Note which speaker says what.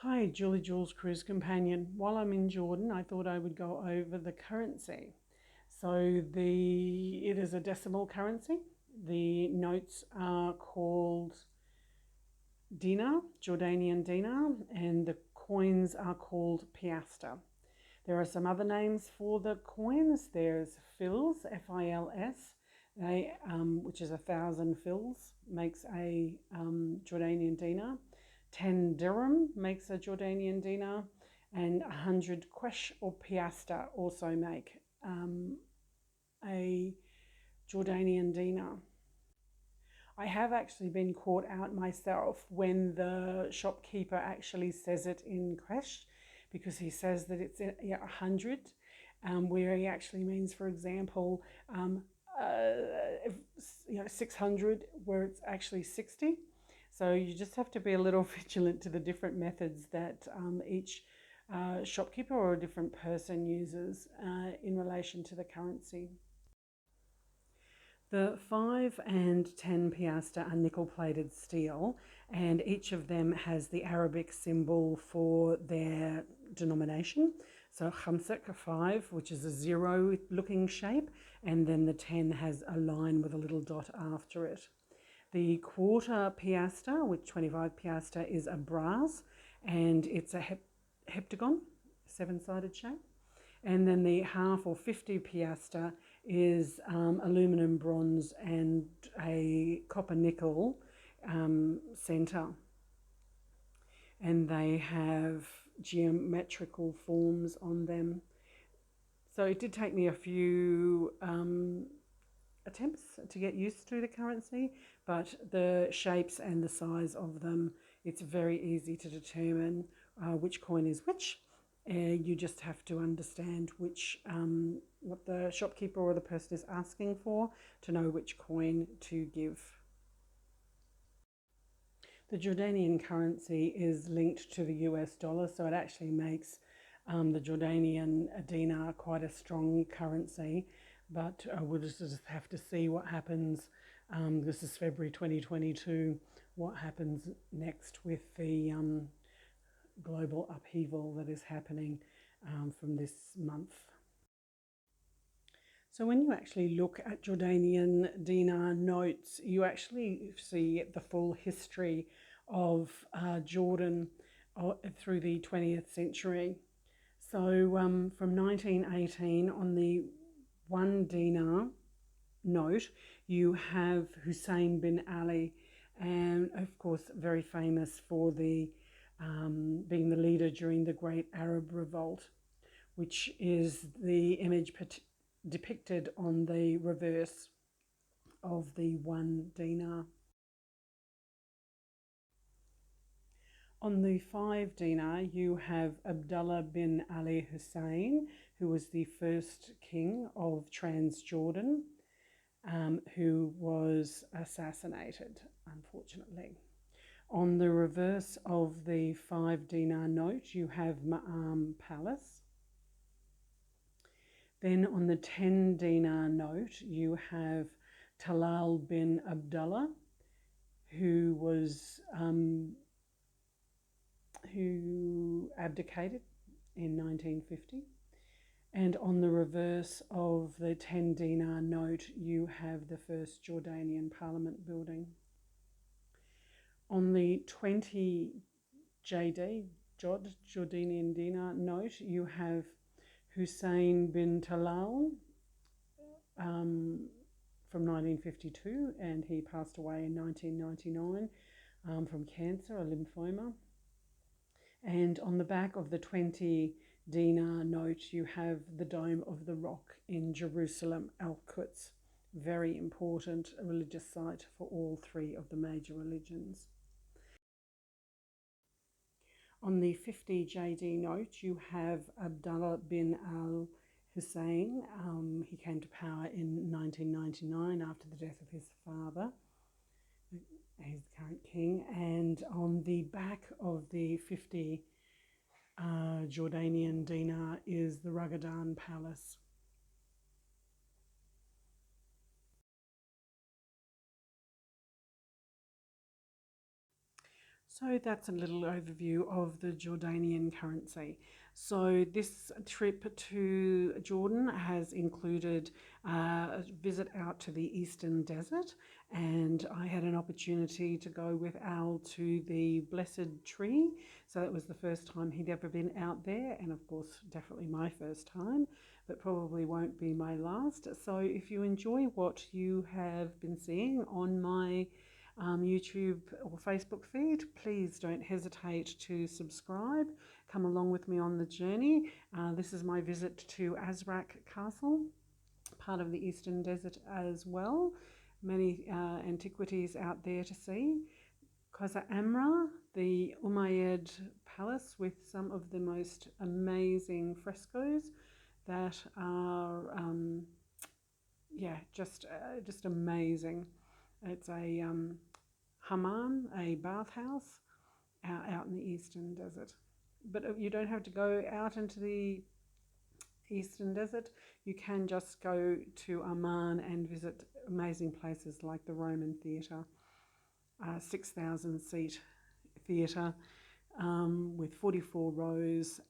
Speaker 1: Hi, Julie Jules Cruise Companion. While I'm in Jordan, I thought I would go over the currency. It is a decimal currency. The notes are called Dinar, Jordanian dinar, and the coins are called piastre. There are some other names for the coins. There's fils, F-I-L-S, which is 1,000 fils, makes a Jordanian dinar. 10 dirham makes a Jordanian dinar, and 100 qirsh or piastre also make a Jordanian dinar. I have actually been caught out myself when the shopkeeper actually says it in qirsh, because he says that it's 100, where he actually means, for example, 600, where it's actually 60. So you just have to be a little vigilant to the different methods that each shopkeeper or a different person uses in relation to the currency. The 5 and 10 piastre are nickel-plated steel, and each of them has the Arabic symbol for their denomination. So khamsak, 5, which is a zero-looking shape, and then the 10 has a line with a little dot after it. The quarter piastre, which 25 piastre, is a brass, and it's a heptagon, seven-sided shape. And then the half or 50 piastre is aluminum, bronze, and a copper nickel centre. And they have geometrical forms on them. So it did take me a few attempts to get used to the currency, but the shapes and the size of them, it's very easy to determine which coin is which. You just have to understand what the shopkeeper or the person is asking for to know which coin to give. The Jordanian currency is linked to the US dollar, so it actually makes the Jordanian dinar quite a strong currency, but we'll just have to see what happens. This is February 2022, what happens next with the global upheaval that is happening from this month. So when you actually look at Jordanian dinar notes, you actually see the full history of Jordan through the 20th century. So from 1918, on the 1 dinar note, you have Hussein bin Ali, and of course very famous for the being the leader during the Great Arab Revolt, which is the image depicted on the reverse of the 1 dinar. On the 5 dinar, you have Abdullah bin Ali Hussein, who was the first king of Transjordan, who was assassinated, unfortunately. On the reverse of the 5 dinar note, you have Ma'am Palace. Then on the 10 dinar note, you have Talal bin Abdullah, who was who abdicated in 1950. And on the reverse of the 10 dinar note, you have the first Jordanian Parliament building. On the 20 JD, Jordanian dinar note, you have Hussein bin Talal from 1952, and he passed away in 1999 from cancer, a lymphoma. And on the back of the 20 dinar note, you have the Dome of the Rock in Jerusalem, Al-Quds, very important religious site for all 3 of the major religions. On the 50 JD note, you have Abdullah bin al-Hussein. He came to power in 1999 after the death of his father. He's the current king. And on the back of the 50 Jordanian dinar is the Ragadan Palace. So So that's a little overview of the Jordanian currency. So this trip to Jordan has included a visit out to the Eastern Desert, and I had an opportunity to go with Al to the Blessed Tree. So that was the first time he'd ever been out there, and of course definitely my first time, but probably won't be my last. So if you enjoy what you have been seeing on my YouTube or Facebook feed, please don't hesitate to subscribe. Come along with me on the journey. This is my visit to Azraq Castle, part of the Eastern Desert as well. Many antiquities out there to see. Qaza Amra, the Umayyad palace with some of the most amazing frescoes that are, just amazing. It's a hammam, a bathhouse out in the Eastern Desert. But you don't have to go out into the Eastern Desert. You can just go to Amman and visit amazing places like the Roman Theatre, 6,000 seat theatre with 44 rows.